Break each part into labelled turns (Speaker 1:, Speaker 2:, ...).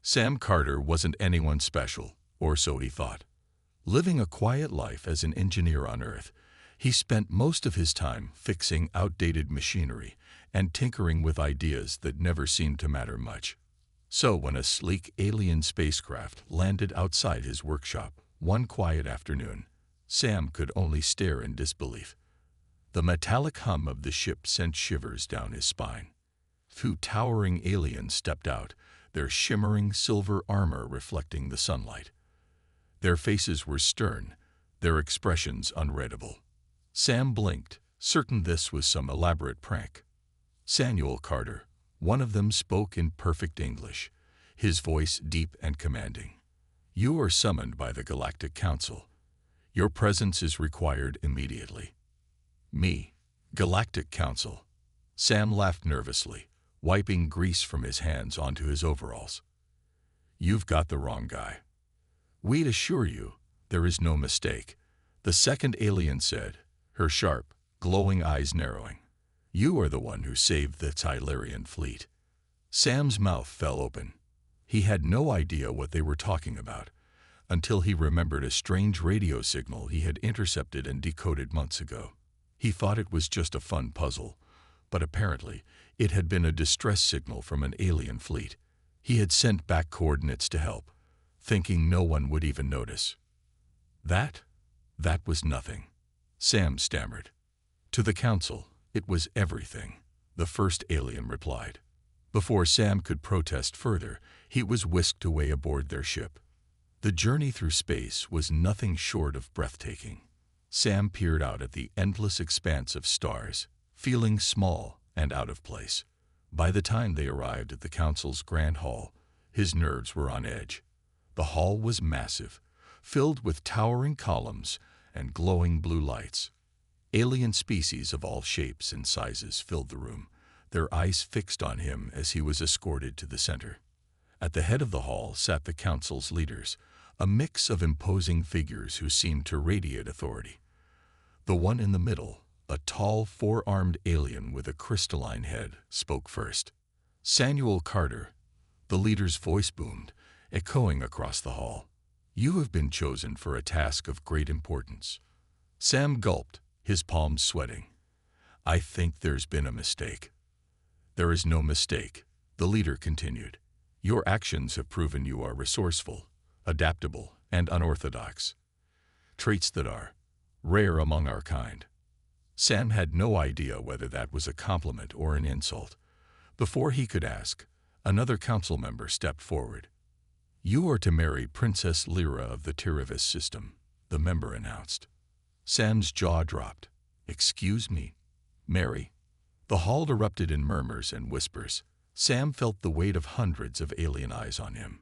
Speaker 1: Sam Carter wasn't anyone special, or so he thought. Living a quiet life as an engineer on Earth, he spent most of his time fixing outdated machinery and tinkering with ideas that never seemed to matter much. So when a sleek alien spacecraft landed outside his workshop one quiet afternoon, Sam could only stare in disbelief. The metallic hum of the ship sent shivers down his spine. Two towering aliens stepped out, their shimmering silver armor reflecting the sunlight. Their faces were stern, their expressions unreadable. Sam blinked, certain this was some elaborate prank. Samuel Carter, one of them, spoke in perfect English, his voice deep and commanding. "You are summoned by the Galactic Council. Your presence is required immediately." "Me? Galactic Council?" Sam laughed nervously, wiping grease from his hands onto his overalls. "You've got the wrong guy." "We'd assure you, there is no mistake," the second alien said, her sharp, glowing eyes narrowing. "You are the one who saved the Tylerian fleet." Sam's mouth fell open. He had no idea what they were talking about, until he remembered a strange radio signal he had intercepted and decoded months ago. He thought it was just a fun puzzle, but apparently it had been a distress signal from an alien fleet. He had sent back coordinates to help, thinking no one would even notice. That was nothing," Sam stammered. "To the Council, it was everything," the first alien replied. Before Sam could protest further, he was whisked away aboard their ship. The journey through space was nothing short of breathtaking. Sam peered out at the endless expanse of stars, feeling small and out of place. By the time they arrived at the Council's Grand Hall, his nerves were on edge. The hall was massive, filled with towering columns and glowing blue lights. Alien species of all shapes and sizes filled the room, their eyes fixed on him as he was escorted to the center. At the head of the hall sat the Council's leaders, a mix of imposing figures who seemed to radiate authority. The one in the middle, a tall, four-armed alien with a crystalline head, spoke first. "Samuel Carter," the leader's voice boomed, echoing across the hall. "You have been chosen for a task of great importance." Sam gulped, his palms sweating. "I think there's been a mistake." "There is no mistake," the leader continued. "Your actions have proven you are resourceful, adaptable, and unorthodox. Traits that are rare among our kind." Sam had no idea whether that was a compliment or an insult. Before he could ask, another council member stepped forward. "You are to marry Princess Lyra of the Tirivis system," the member announced. Sam's jaw dropped. "Excuse me? Marry?" The hall erupted in murmurs and whispers. Sam felt the weight of hundreds of alien eyes on him.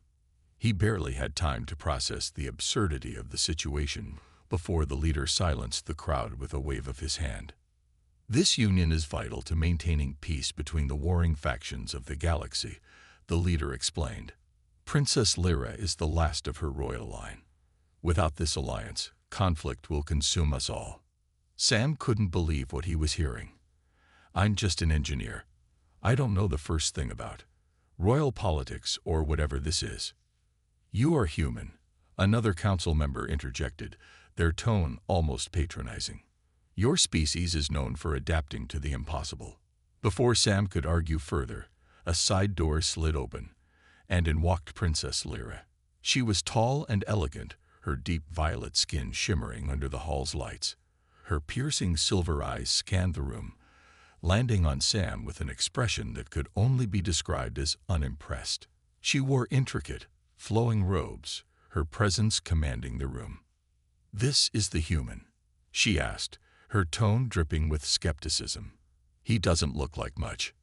Speaker 1: He barely had time to process the absurdity of the situation before the leader silenced the crowd with a wave of his hand. "This union is vital to maintaining peace between the warring factions of the galaxy," the leader explained. "Princess Lyra is the last of her royal line. Without this alliance, conflict will consume us all." Sam couldn't believe what he was hearing. "I'm just an engineer. I don't know the first thing about royal politics or whatever this is." "You are human," another council member interjected, their tone almost patronizing. "Your species is known for adapting to the impossible." Before Sam could argue further, a side door slid open, and in walked Princess Lyra. She was tall and elegant, her deep violet skin shimmering under the hall's lights. Her piercing silver eyes scanned the room, landing on Sam with an expression that could only be described as unimpressed. She wore intricate, flowing robes, her presence commanding the room. "This is the human?" she asked, her tone dripping with skepticism. "He doesn't look like much."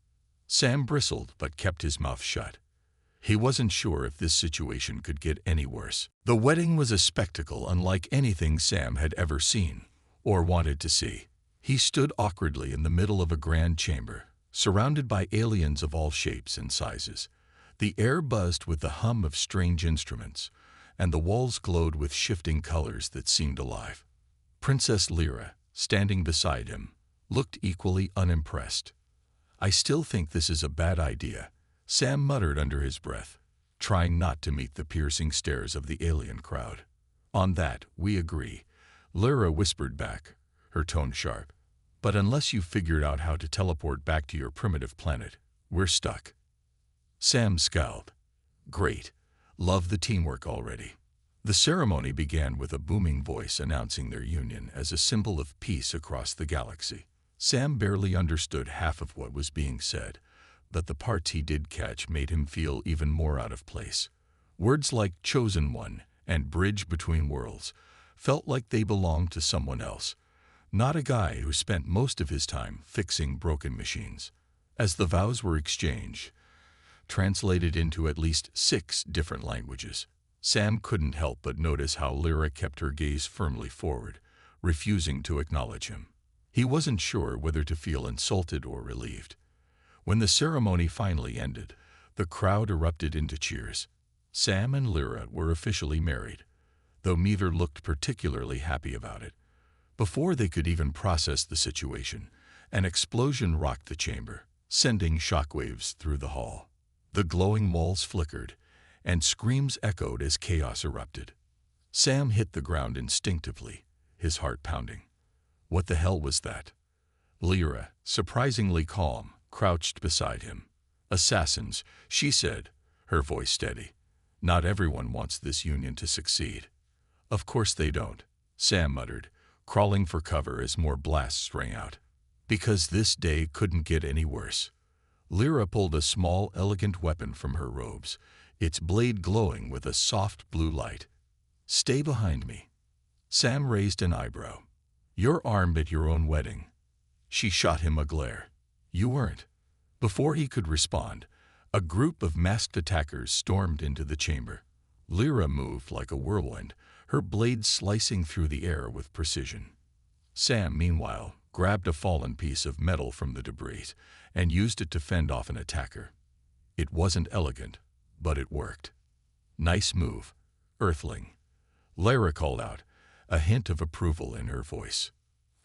Speaker 1: Sam bristled but kept his mouth shut. He wasn't sure if this situation could get any worse. The wedding was a spectacle unlike anything Sam had ever seen or wanted to see. He stood awkwardly in the middle of a grand chamber, surrounded by aliens of all shapes and sizes. The air buzzed with the hum of strange instruments, and the walls glowed with shifting colors that seemed alive. Princess Lyra, standing beside him, looked equally unimpressed. "I still think this is a bad idea," Sam muttered under his breath. trying not to meet the piercing stares of the alien crowd. "On that, we agree," Lyra whispered back, her tone sharp. "But unless you've figured out how to teleport back to your primitive planet, we're stuck." Sam scowled. "Great. Love the teamwork already." The ceremony began with a booming voice announcing their union as a symbol of peace across the galaxy. Sam barely understood half of what was being said, but the parts he did catch made him feel even more out of place. Words like "chosen one" and "bridge between worlds" felt like they belonged to someone else, not a guy who spent most of his time fixing broken machines. As the vows were exchanged, translated into at least 6 different languages, Sam couldn't help but notice how Lyra kept her gaze firmly forward, refusing to acknowledge him. He wasn't sure whether to feel insulted or relieved. When the ceremony finally ended, the crowd erupted into cheers. Sam and Lyra were officially married, though neither looked particularly happy about it. Before they could even process the situation, an explosion rocked the chamber, sending shockwaves through the hall. The glowing walls flickered, and screams echoed as chaos erupted. Sam hit the ground instinctively, his heart pounding. What the hell was that? Lyra, surprisingly calm, crouched beside him. "Assassins," she said, her voice steady. "Not everyone wants this union to succeed." "Of course they don't," Sam muttered, crawling for cover as more blasts rang out. Because this day couldn't get any worse. Lyra pulled a small, elegant weapon from her robes, its blade glowing with a soft blue light. "Stay behind me." Sam raised an eyebrow. "You're armed at your own wedding." She shot him a glare. "You weren't." Before he could respond, a group of masked attackers stormed into the chamber. Lyra moved like a whirlwind, her blade slicing through the air with precision. Sam, meanwhile, grabbed a fallen piece of metal from the debris and used it to fend off an attacker. It wasn't elegant, but it worked. "Nice move, Earthling," Lyra called out, a hint of approval in her voice.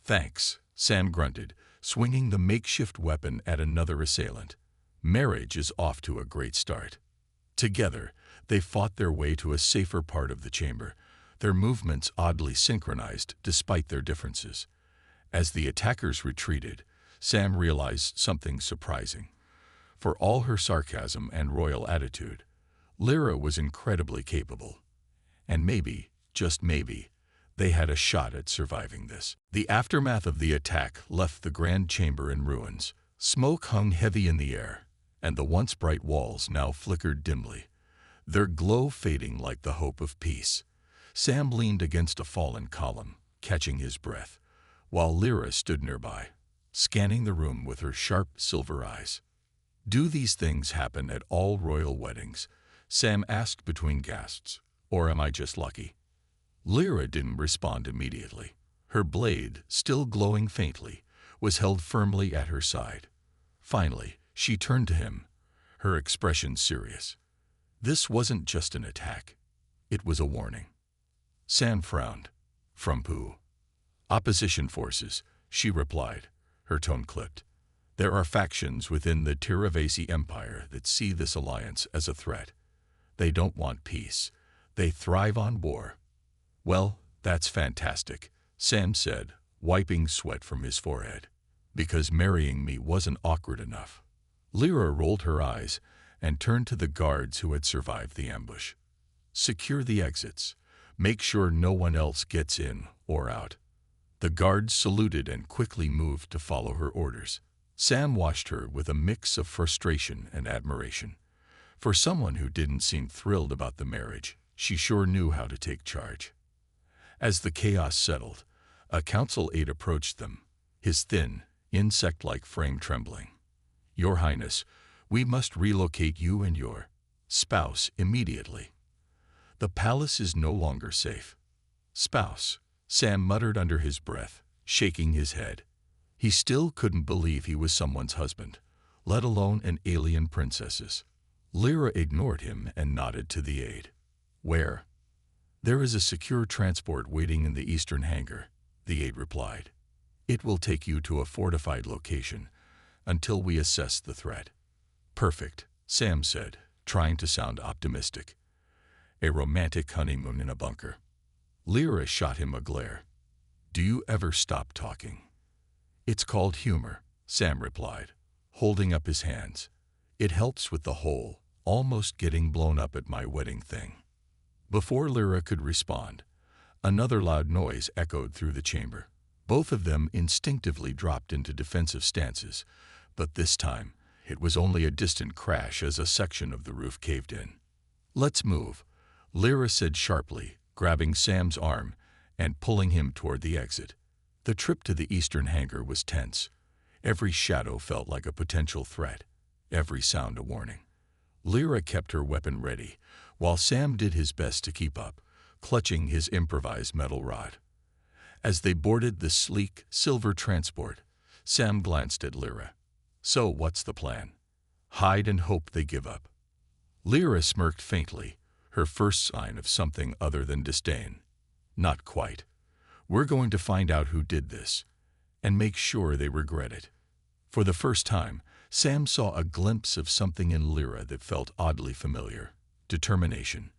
Speaker 1: "Thanks," Sam grunted, swinging the makeshift weapon at another assailant. Marriage is off to a great start. Together, they fought their way to a safer part of the chamber, their movements oddly synchronized despite their differences. As the attackers retreated, Sam realized something surprising. For all her sarcasm and royal attitude, Lyra was incredibly capable. And maybe, just maybe, they had a shot at surviving this. The aftermath of the attack left the grand chamber in ruins. Smoke hung heavy in the air, and the once bright walls now flickered dimly, their glow fading like the hope of peace. Sam leaned against a fallen column, catching his breath, while Lyra stood nearby, scanning the room with her sharp silver eyes. "Do these things happen at all royal weddings?" Sam asked between gasps. "Or am I just lucky?" Lyra didn't respond immediately. Her blade, still glowing faintly, was held firmly at her side. Finally, she turned to him, her expression serious. This wasn't just an attack. It was a warning. Sam frowned. "From who?" "Opposition forces," she replied, her tone clipped. "There are factions within the Tiravasi Empire that see this alliance as a threat. They don't want peace. They thrive on war." "Well, that's fantastic," Sam said, wiping sweat from his forehead. "Because marrying me wasn't awkward enough." Lyra rolled her eyes and turned to the guards who had survived the ambush. "Secure the exits. Make sure no one else gets in or out." The guards saluted and quickly moved to follow her orders. Sam watched her with a mix of frustration and admiration. For someone who didn't seem thrilled about the marriage, she sure knew how to take charge. As the chaos settled, a council aide approached them, his thin, insect-like frame trembling. "Your Highness, we must relocate you and your spouse immediately. The palace is no longer safe." "Spouse," Sam muttered under his breath, shaking his head. He still couldn't believe he was someone's husband, let alone an alien princess's. Lyra ignored him and nodded to the aide. "Where?" "There is a secure transport waiting in the eastern hangar," the aide replied. "It will take you to a fortified location until we assess the threat." "Perfect," Sam said, trying to sound optimistic. A romantic honeymoon in a bunker. Lyra shot him a glare. Do you ever stop talking? It's called humor, Sam replied, holding up his hands. It helps with the whole, almost getting blown up at my wedding thing. Before Lyra could respond, another loud noise echoed through the chamber. Both of them instinctively dropped into defensive stances, but this time it was only a distant crash as a section of the roof caved in. Let's move, Lyra said sharply, grabbing Sam's arm and pulling him toward the exit. The trip to the eastern hangar was tense. Every shadow felt like a potential threat, every sound a warning. Lyra kept her weapon ready, while Sam did his best to keep up, clutching his improvised metal rod. As they boarded the sleek, silver transport, Sam glanced at Lyra. So what's the plan? Hide and hope they give up. Lyra smirked faintly, her first sign of something other than disdain. Not quite. We're going to find out who did this, and make sure they regret it. For the first time, Sam saw a glimpse of something in Lyra that felt oddly familiar. Determination.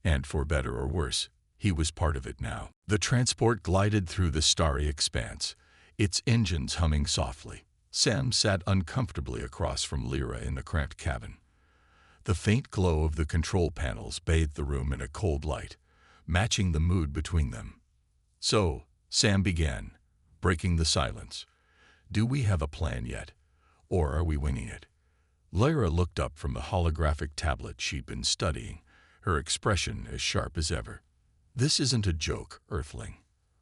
Speaker 1: And for better or worse, he was part of it now. The transport glided through the starry expanse, its engines humming softly. Sam sat uncomfortably across from Lyra in the cramped cabin. The faint glow of the control panels bathed the room in a cold light, matching the mood between them. So, Sam began, breaking the silence. Do we have a plan yet? Or are we winging it? Lyra looked up from the holographic tablet she'd been studying, her expression as sharp as ever. This isn't a joke, Earthling.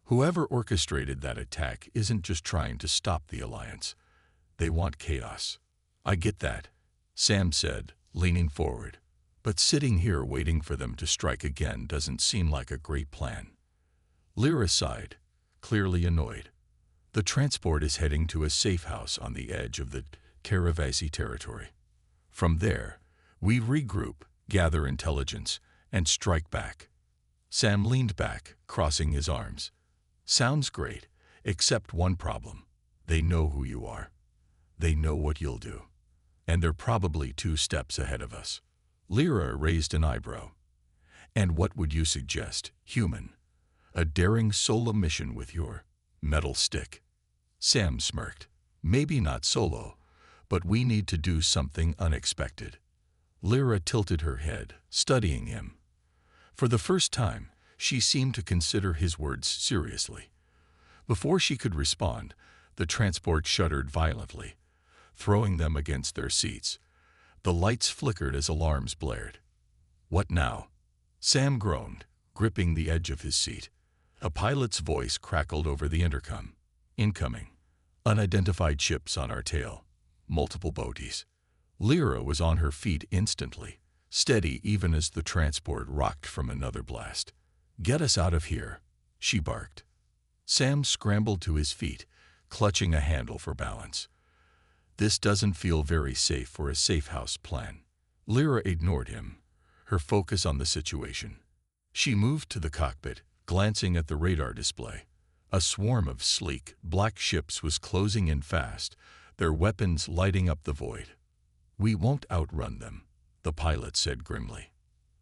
Speaker 1: Whoever orchestrated that attack isn't just trying to stop the Alliance. They want chaos. I get that, Sam said, leaning forward. But sitting here waiting for them to strike again doesn't seem like a great plan. Lyra sighed, clearly annoyed. The transport is heading to a safe house on the edge of the Caravasi territory. From there, we regroup, gather intelligence, and strike back. Sam leaned back, crossing his arms. Sounds great, except one problem. They know who you are. They know what you'll do. And they're probably 2 steps ahead of us. Lyra raised an eyebrow. And what would you suggest, human? A daring solo mission with your metal stick? Sam smirked. Maybe not solo, but we need to do something unexpected. Lyra tilted her head, studying him. For the first time, she seemed to consider his words seriously. Before she could respond, the transport shuddered violently, throwing them against their seats. The lights flickered as alarms blared. What now? Sam groaned, gripping the edge of his seat. A pilot's voice crackled over the intercom. Incoming. Unidentified ships on our tail. Multiple boaties. Lyra was on her feet instantly, steady even as the transport rocked from another blast. Get us out of here, she barked. Sam scrambled to his feet, clutching a handle for balance. This doesn't feel very safe for a safe house plan. Lyra ignored him, her focus on the situation. She moved to the cockpit, glancing at the radar display. A swarm of sleek, black ships was closing in fast, their weapons lighting up the void. We won't outrun them, the pilot said grimly.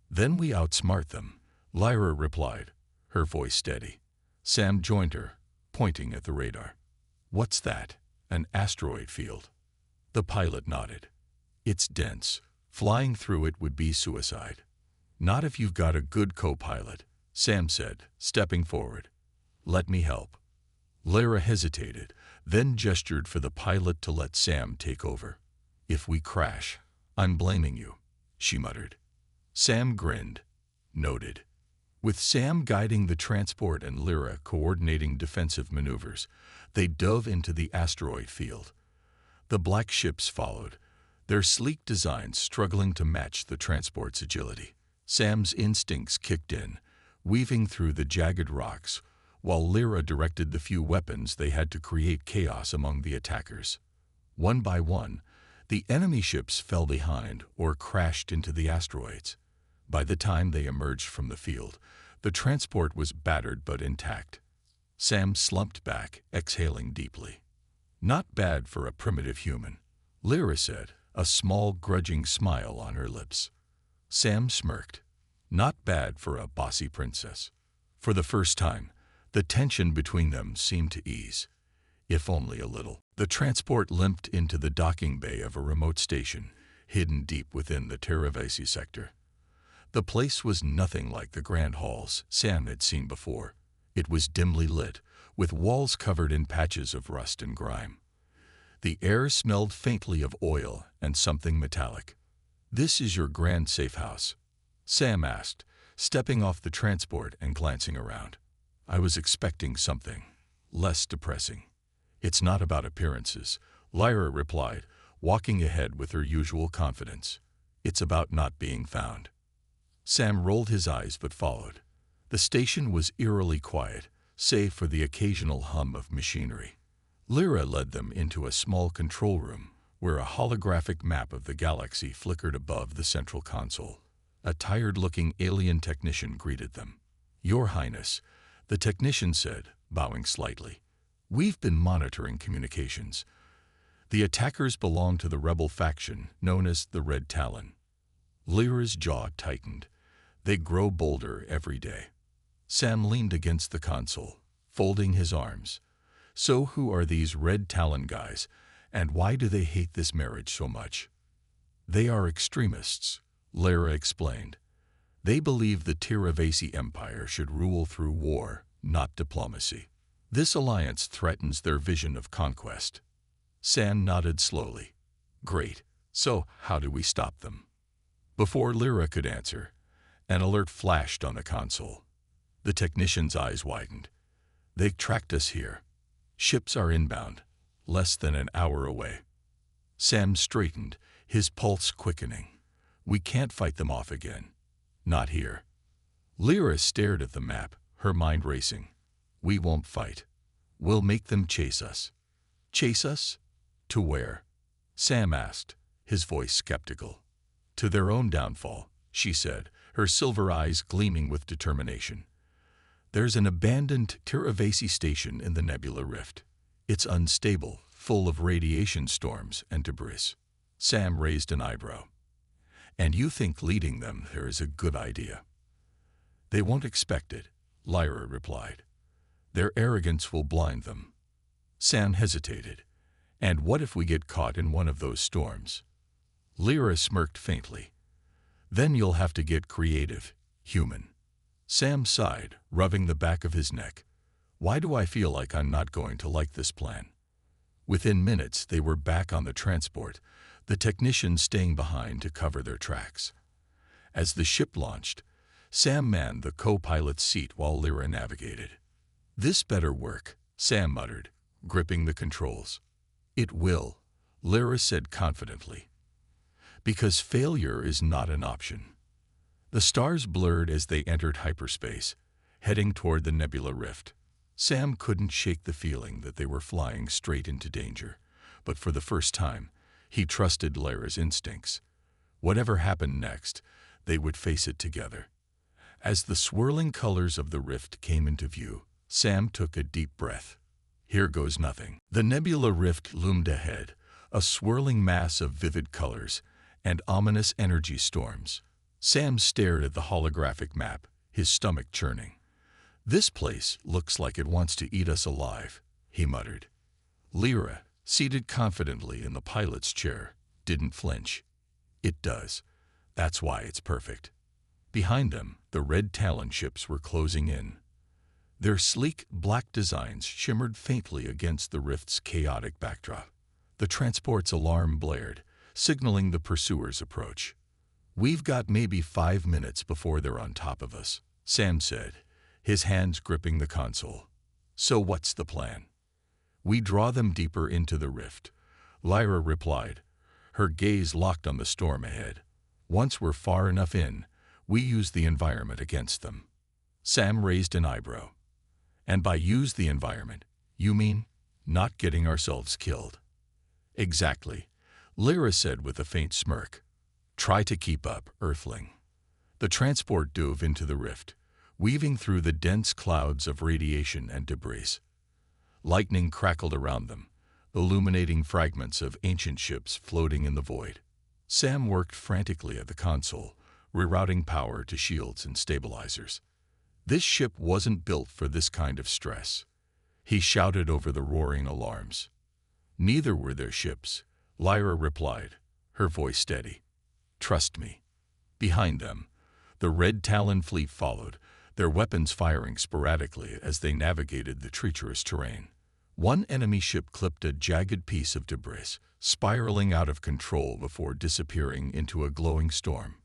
Speaker 1: Then we outsmart them, Lyra replied, her voice steady. Sam joined her, pointing at the radar. What's that? An asteroid field. The pilot nodded. It's dense. Flying through it would be suicide. Not if you've got a good co-pilot, Sam said, stepping forward. Let me help. Lyra hesitated, then gestured for the pilot to let Sam take over. If we crash, I'm blaming you, she muttered. Sam grinned. Noted. With Sam guiding the transport and Lyra coordinating defensive maneuvers, they dove into the asteroid field. The black ships followed, their sleek designs struggling to match the transport's agility. Sam's instincts kicked in, weaving through the jagged rocks, while Lyra directed the few weapons they had to create chaos among the attackers. One by one, the enemy ships fell behind or crashed into the asteroids. By the time they emerged from the field, the transport was battered but intact. Sam slumped back, exhaling deeply. Not bad for a primitive human, Lyra said, a small, grudging smile on her lips. Sam smirked. Not bad for a bossy princess. For the first time, the tension between them seemed to ease, if only a little. The transport limped into the docking bay of a remote station, hidden deep within the Terravasi sector. The place was nothing like the grand halls Sam had seen before. It was dimly lit, with walls covered in patches of rust and grime. The air smelled faintly of oil and something metallic. "This is your grand safe house?" Sam asked, stepping off the transport and glancing around. "I was expecting something less depressing." "It's not about appearances," Lyra replied, walking ahead with her usual confidence. "It's about not being found." Sam rolled his eyes but followed. The station was eerily quiet, save for the occasional hum of machinery. Lyra led them into a small control room where a holographic map of the galaxy flickered above the central console. A tired-looking alien technician greeted them. "Your Highness," the technician said, bowing slightly. "We've been monitoring communications. The attackers belong to the rebel faction known as the Red Talon." Lyra's jaw tightened. "They grow bolder every day." Sam leaned against the console, folding his arms. "So who are these Red Talon guys, and why do they hate this marriage so much?" "They are extremists," Lyra explained. "They believe the Terravasi Empire should rule through war, not diplomacy. This alliance threatens their vision of conquest." Sam nodded slowly. "Great. So how do we stop them?" Before Lyra could answer, an alert flashed on the console. The technician's eyes widened. "They tracked us here. Ships are inbound, less than an hour away." Sam straightened, his pulse quickening. "We can't fight them off again. Not here." Lyra stared at the map, her mind racing. "We won't fight. We'll make them chase us." "Chase us? To where?" Sam asked, his voice skeptical. "To their own downfall," she said, her silver eyes gleaming with determination. "There's an abandoned Terravasi station in the Nebula Rift. It's unstable, full of radiation storms and debris." Sam raised an eyebrow. "And you think leading them there is a good idea?" "They won't expect it," Lyra replied. "Their arrogance will blind them." Sam hesitated. "And what if we get caught in one of those storms?" Lyra smirked faintly. "Then you'll have to get creative, human." Sam sighed, rubbing the back of his neck. "Why do I feel like I'm not going to like this plan?" Within minutes, they were back on the transport, the technicians staying behind to cover their tracks. As the ship launched, Sam manned the co-pilot's seat while Lyra navigated. "This better work," Sam muttered, gripping the controls. "It will," Lyra said confidently. "Because failure is not an option." The stars blurred as they entered hyperspace, heading toward the Nebula Rift. Sam couldn't shake the feeling that they were flying straight into danger, but for the first time, he trusted Lyra's instincts. Whatever happened next, they would face it together. As the swirling colors of the rift came into view, Sam took a deep breath. Here goes nothing. The Nebula Rift loomed ahead, a swirling mass of vivid colors and ominous energy storms. Sam stared at the holographic map, his stomach churning. "This place looks like it wants to eat us alive," he muttered. Lyra, seated confidently in the pilot's chair, didn't flinch. "It does. That's why it's perfect." Behind them, the Red Talon ships were closing in. Their sleek, black designs shimmered faintly against the rift's chaotic backdrop. The transport's alarm blared, signaling the pursuers' approach. "We've got maybe 5 minutes before they're on top of us," Sam said, his hands gripping the console. "So what's the plan?" "We draw them deeper into the rift," Lyra replied, her gaze locked on the storm ahead. "Once we're far enough in, we use the environment against them." Sam raised an eyebrow. "And by use the environment, you mean not getting ourselves killed?" "Exactly," Lyra said with a faint smirk. "Try to keep up, Earthling." The transport dove into the rift, weaving through the dense clouds of radiation and debris. Lightning crackled around them, illuminating fragments of ancient ships floating in the void. Sam worked frantically at the console, rerouting power to shields and stabilizers. This ship wasn't built for this kind of stress. He shouted over the roaring alarms. Neither were their ships, Lyra replied, her voice steady. Trust me. Behind them, the Red Talon fleet followed, their weapons firing sporadically as they navigated the treacherous terrain. One enemy ship clipped a jagged piece of debris, spiraling out of control before disappearing into a glowing storm.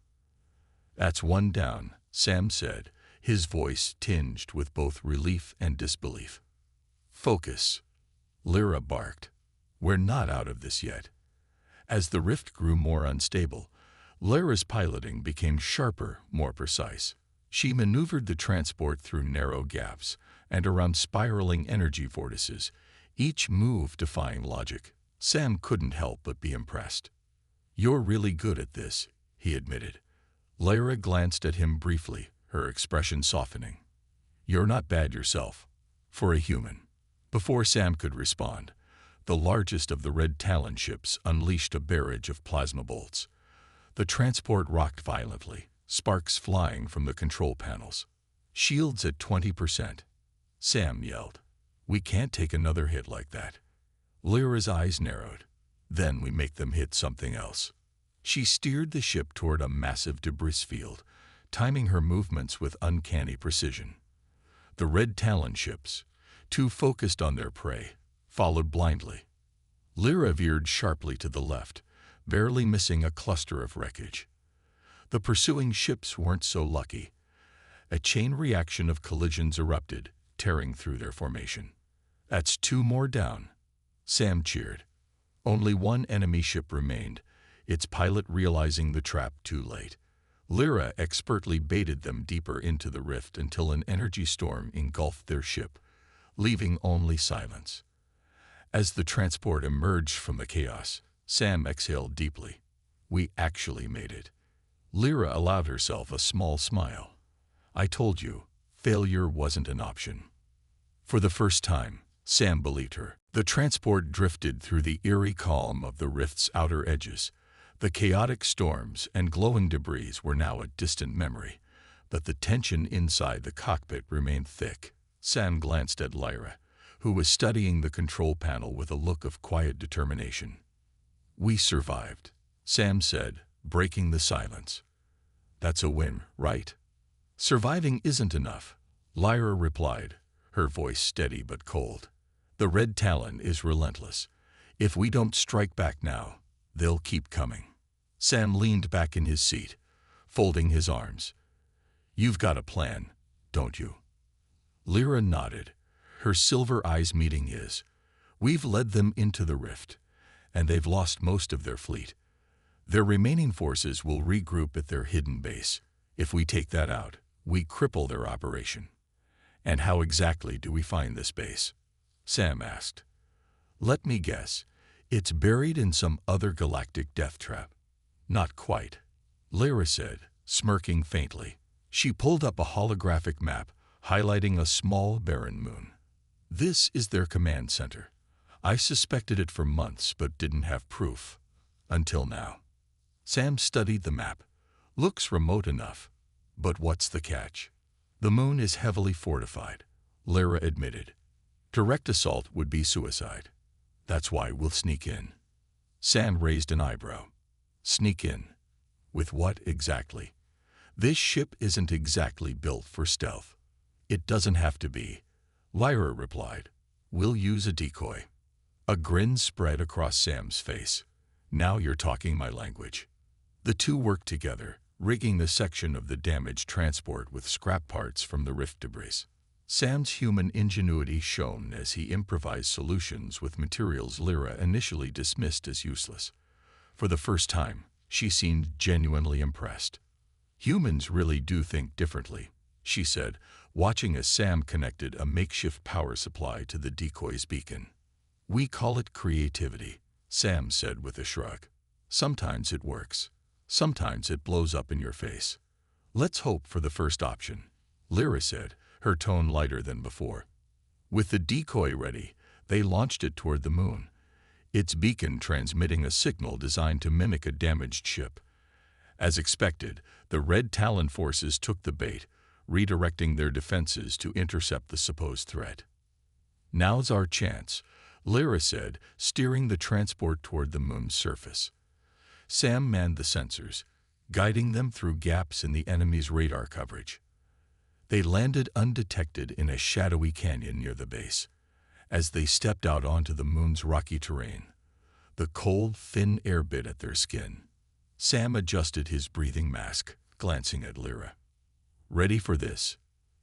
Speaker 1: That's one down, Sam said, his voice tinged with both relief and disbelief. Focus, Lyra barked. We're not out of this yet. As the rift grew more unstable, Lyra's piloting became sharper, more precise. She maneuvered the transport through narrow gaps and around spiraling energy vortices, each move defying logic. Sam couldn't help but be impressed. You're really good at this, he admitted. Lyra glanced at him briefly, her expression softening. You're not bad yourself, for a human. Before Sam could respond, the largest of the Red Talon ships unleashed a barrage of plasma bolts. The transport rocked violently, sparks flying from the control panels. Shields at 20%. Sam yelled. We can't take another hit like that. Lyra's eyes narrowed. Then we make them hit something else. She steered the ship toward a massive debris field, timing her movements with uncanny precision. The Red Talon ships, too focused on their prey, followed blindly. Lyra veered sharply to the left, barely missing a cluster of wreckage. The pursuing ships weren't so lucky. A chain reaction of collisions erupted, tearing through their formation. That's two more down, Sam cheered. Only one enemy ship remained, its pilot realizing the trap too late. Lyra expertly baited them deeper into the rift until an energy storm engulfed their ship, leaving only silence. As the transport emerged from the chaos, Sam exhaled deeply. We actually made it. Lyra allowed herself a small smile. I told you, failure wasn't an option. For the first time, Sam believed her. The transport drifted through the eerie calm of the rift's outer edges. The chaotic storms and glowing debris were now a distant memory, but the tension inside the cockpit remained thick. Sam glanced at Lyra, who was studying the control panel with a look of quiet determination. We survived, Sam said, breaking the silence. That's a win, right? Surviving isn't enough, Lyra replied, her voice steady but cold. The Red Talon is relentless. If we don't strike back now, they'll keep coming. Sam leaned back in his seat, folding his arms. You've got a plan, don't you? Lyra nodded, her silver eyes meeting his. We've led them into the rift, and they've lost most of their fleet. Their remaining forces will regroup at their hidden base. If we take that out, we cripple their operation. And how exactly do we find this base? Sam asked. Let me guess. It's buried in some other galactic death trap. Not quite, Lyra said, smirking faintly. She pulled up a holographic map, highlighting a small barren moon. This is their command center. I suspected it for months but didn't have proof. Until now. Sam studied the map. Looks remote enough. But what's the catch? The moon is heavily fortified, Lyra admitted. Direct assault would be suicide. That's why we'll sneak in. Sam raised an eyebrow. Sneak in? With what exactly? This ship isn't exactly built for stealth. It doesn't have to be, Lyra replied. We'll use a decoy. A grin spread across Sam's face. Now you're talking my language. The two worked together, rigging the section of the damaged transport with scrap parts from the rift debris. Sam's human ingenuity shone as he improvised solutions with materials Lyra initially dismissed as useless. For the first time, she seemed genuinely impressed. Humans really do think differently, she said, watching as Sam connected a makeshift power supply to the decoy's beacon. We call it creativity, Sam said with a shrug. Sometimes it works. Sometimes it blows up in your face. Let's hope for the first option, Lyra said, her tone lighter than before. With the decoy ready, they launched it toward the moon, its beacon transmitting a signal designed to mimic a damaged ship. As expected, the Red Talon forces took the bait, redirecting their defenses to intercept the supposed threat. "Now's our chance," Lyra said, steering the transport toward the moon's surface. Sam manned the sensors, guiding them through gaps in the enemy's radar coverage. They landed undetected in a shadowy canyon near the base. As they stepped out onto the moon's rocky terrain, the cold, thin air bit at their skin. Sam adjusted his breathing mask, glancing at Lyra. "Ready for this?"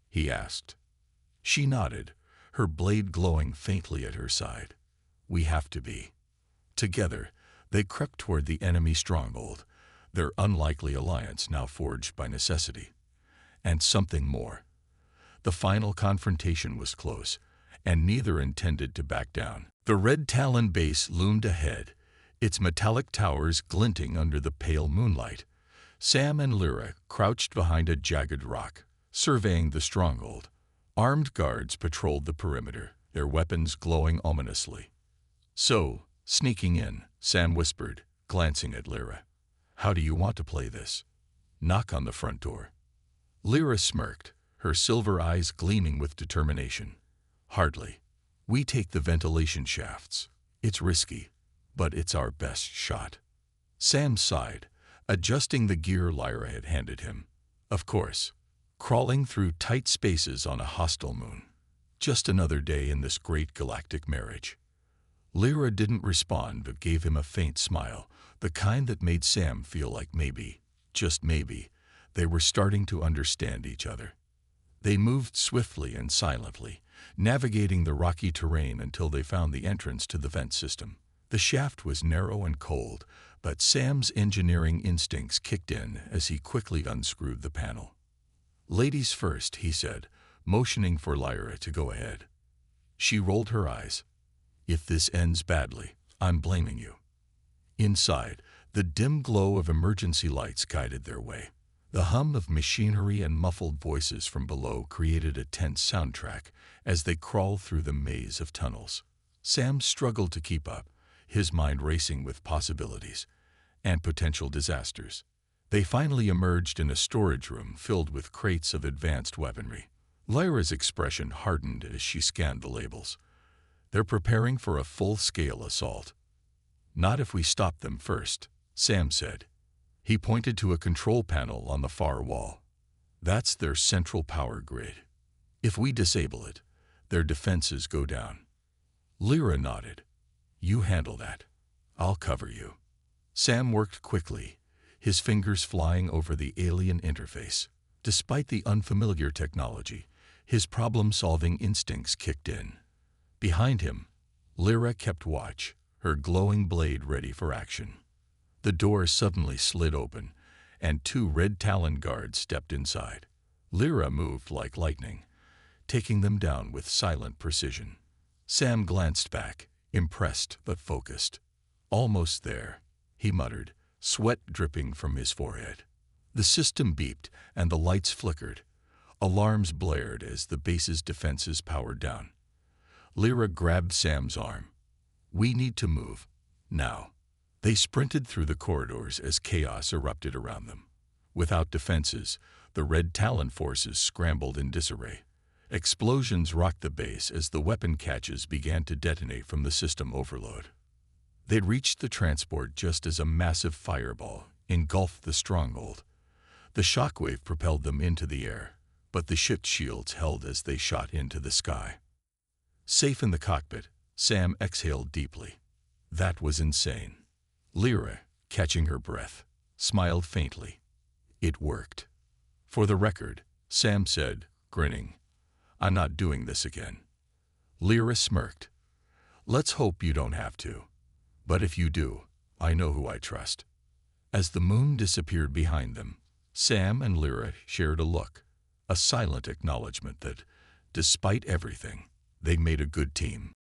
Speaker 1: he asked. She nodded, her blade glowing faintly at her side. "We have to be." Together, they crept toward the enemy stronghold, their unlikely alliance now forged by necessity. And something more. The final confrontation was close, and neither intended to back down. The Red Talon base loomed ahead, its metallic towers glinting under the pale moonlight. Sam and Lyra crouched behind a jagged rock, surveying the stronghold. Armed guards patrolled the perimeter, their weapons glowing ominously. "So, sneaking in," Sam whispered, glancing at Lyra. "How do you want to play this? Knock on the front door." Lyra smirked, her silver eyes gleaming with determination. "Hardly. We take the ventilation shafts. It's risky, but it's our best shot." Sam sighed, adjusting the gear Lyra had handed him. Of course, crawling through tight spaces on a hostile moon. Just another day in this great galactic marriage. Lyra didn't respond but gave him a faint smile, the kind that made Sam feel like maybe, just maybe, they were starting to understand each other. They moved swiftly and silently, navigating the rocky terrain until they found the entrance to the vent system. The shaft was narrow and cold, but Sam's engineering instincts kicked in as he quickly unscrewed the panel. "Ladies first," he said, motioning for Lyra to go ahead. She rolled her eyes. "If this ends badly, I'm blaming you." Inside, the dim glow of emergency lights guided their way. The hum of machinery and muffled voices from below created a tense soundtrack as they crawled through the maze of tunnels. Sam struggled to keep up, his mind racing with possibilities and potential disasters. They finally emerged in a storage room filled with crates of advanced weaponry. Lyra's expression hardened as she scanned the labels. "They're preparing for a full-scale assault." "Not if we stop them first," Sam said. He pointed to a control panel on the far wall. "That's their central power grid. If we disable it, their defenses go down." Lyra nodded. "You handle that. I'll cover you." Sam worked quickly, his fingers flying over the alien interface. Despite the unfamiliar technology, his problem-solving instincts kicked in. Behind him, Lyra kept watch, her glowing blade ready for action. The door suddenly slid open, and 2 Red Talon guards stepped inside. Lyra moved like lightning, taking them down with silent precision. Sam glanced back, impressed but focused. "Almost there," he muttered, sweat dripping from his forehead. The system beeped and the lights flickered. Alarms blared as the base's defenses powered down. Lyra grabbed Sam's arm. "We need to move. Now." They sprinted through the corridors as chaos erupted around them. Without defenses, the Red Talon forces scrambled in disarray. Explosions rocked the base as the weapon caches began to detonate from the system overload. They'd reached the transport just as a massive fireball engulfed the stronghold. The shockwave propelled them into the air, but the ship's shields held as they shot into the sky. Safe in the cockpit, Sam exhaled deeply. That was insane. Lyra, catching her breath, smiled faintly. It worked. "For the record," Sam said, grinning, "I'm not doing this again." Lyra smirked. "Let's hope you don't have to. But if you do, I know who I trust." As the moon disappeared behind them, Sam and Lyra shared a look, a silent acknowledgement that, despite everything, they made a good team.